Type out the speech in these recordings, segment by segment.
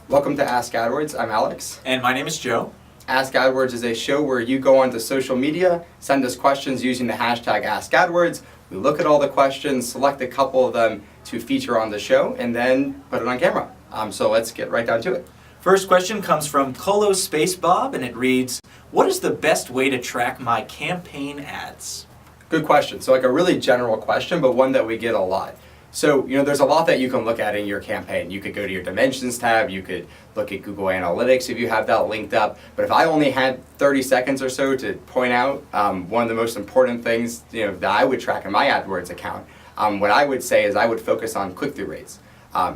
Welcome to Ask AdWords. I'm Alex. And my name is Joe. Ask AdWords is a show where you go onto social media, send us questions using the hashtag AskAdWords. We look at all the questions, select a couple of them to feature on the show, and then put it on camera. So let's get right down to it. First question comes from Colo Space Bob, and it reads, what is the best way to track my campaign ads? Good question. So like a really general question, but one that we get a lot. So, there's a lot that you can look at in your campaign. You could go to your dimensions tab, you could look at Google Analytics if you have that linked up. But if I only had 30 seconds or so to point out one of the most important things that I would track in my AdWords account, what I would say is I would focus on click-through rates.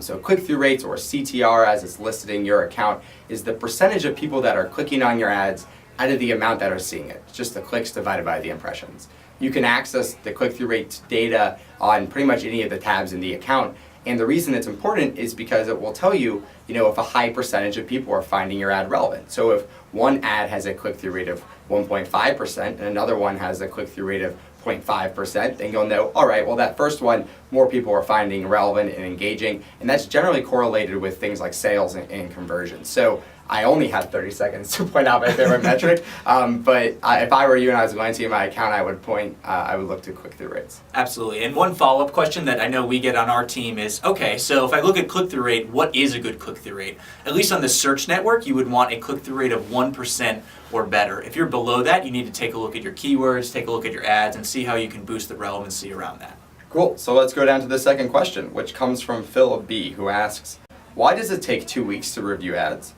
So click-through rates, or CTR as it's listed in your account, is the percentage of people that are clicking on your ads out of the amount that are seeing it. It's just the clicks divided by the impressions. You can access the click-through rate data on pretty much any of the tabs in the account. And the reason it's important is because it will tell you, if a high percentage of people are finding your ad relevant. So if one ad has a click-through rate of 1.5% and another one has a click-through rate of 0.5%, then you'll know, all right, well, that first one, more people are finding relevant and engaging, and that's generally correlated with things like sales and conversions. So I only had 30 seconds to point out my favorite metric, but if I were you and I was going to see my account, I would look to click-through rates. Absolutely. And one follow-up question that I know we get on our team is, okay, so if I look at click-through rate, what is a good click-through rate? At least on the search network, you would want a click-through rate of 1% or better. If you're below that, you need to take a look at your keywords, take a look at your ads, and see how you can boost the relevancy around that. Cool. So let's go down to the second question, which comes from Philip B., who asks, why does it take 2 weeks to review ads?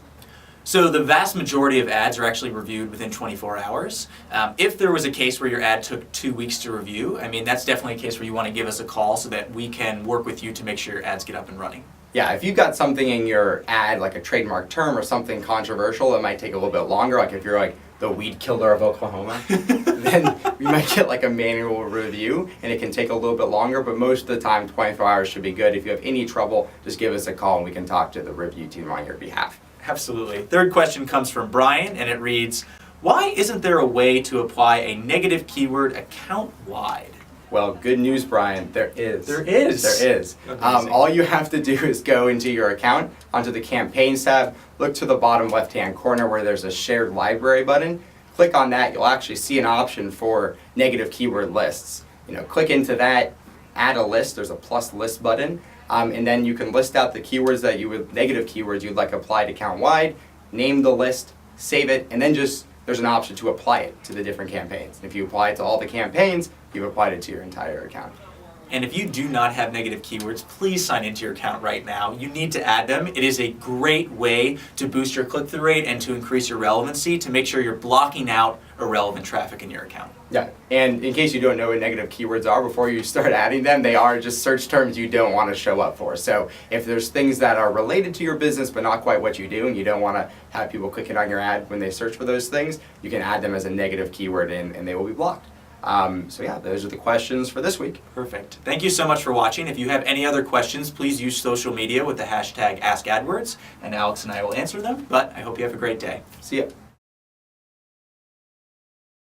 So the vast majority of ads are actually reviewed within 24 hours. If there was a case where your ad took 2 weeks to review, that's definitely a case where you want to give us a call so that we can work with you to make sure your ads get up and running. Yeah, if you've got something in your ad, like a trademark term or something controversial, it might take a little bit longer. Like if you're like the weed killer of Oklahoma, then you might get like a manual review and it can take a little bit longer, but most of the time 24 hours should be good. If you have any trouble, just give us a call and we can talk to the review team on your behalf. Absolutely. Third question comes from Brian, and it reads, why isn't there a way to apply a negative keyword account-wide? Well, good news, Brian. There is. There is? There is. All you have to do is go into your account, onto the Campaigns tab, look to the bottom left-hand corner where there's a Shared Library button. Click on that. You'll actually see an option for negative keyword lists. Click into that, add a list. There's a plus list button. And then you can list out the keywords negative keywords you'd like applied account-wide, name the list, save it, and then there's an option to apply it to the different campaigns. And if you apply it to all the campaigns, you've applied it to your entire account. And if you do not have negative keywords, please sign into your account right now. You need to add them. It is a great way to boost your click-through rate and to increase your relevancy to make sure you're blocking out irrelevant traffic in your account. Yeah, and in case you don't know what negative keywords are, before you start adding them, they are just search terms you don't want to show up for. So if there's things that are related to your business but not quite what you do, and you don't want to have people clicking on your ad when they search for those things, you can add them as a negative keyword and they will be blocked. So yeah, those are the questions for this week. Perfect. Thank you so much for watching. If you have any other questions, please use social media with the hashtag AskAdWords, and Alex and I will answer them. But I hope you have a great day. See ya.